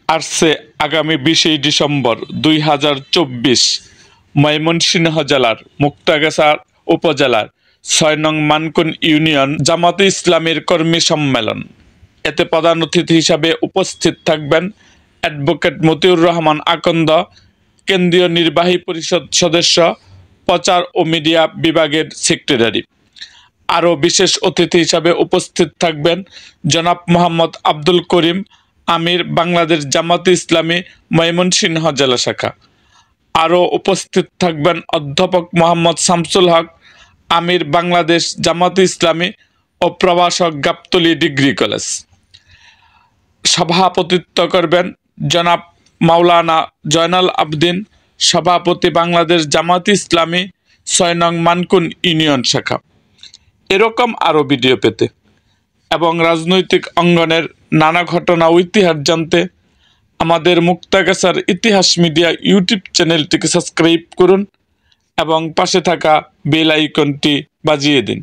আসছে আগামী 20 ডিসেম্বর 2024 ময়মনসিংহ জেলার মুক্তাগাছা উপজেলার 6 নং মানকুন ইউনিয়ন জামাতে ইসলামীর কর্মী সম্মেলন। এতে প্রধান অতিথি হিসাবে উপস্থিত থাকবেন অ্যাডভোকেট মতিউর রহমান আকন্দ, কেন্দ্রীয় নির্বাহী পরিষদ সদস্য, প্রচার ও মিডিয়া বিভাগের সেক্রেটারি। আরও বিশেষ অতিথি হিসাবে উপস্থিত থাকবেন জনাব মোহাম্মদ আব্দুল করিম, আমির বাংলাদেশ জামাতে ইসলামী ময়মনসিংহ জেলা শাখা। আরও উপস্থিত থাকবেন অধ্যাপক মোহাম্মদ শামসুল হক, আমির বাংলাদেশ জামাতে ইসলামী ও প্রভাষক গাবতলী ডিগ্রি কলেজ। সভাপতিত্ব করবেন জনাব মাওলানা জয়নাল আবদিন, সভাপতি বাংলাদেশ জামাতে ইসলামী 6 নং মানকুন ইউনিয়ন শাখা। এরকম আরও ভিডিও পেতে এবং রাজনৈতিক অঙ্গনের নানা ঘটনা ও ইতিহাস জানতে আমাদের মুক্তাগাছার ইতিহাস মিডিয়া ইউটিউব চ্যানেলটিকে সাবস্ক্রাইব করুন এবং পাশে থাকা বেল আইকনটি বাজিয়ে দিন।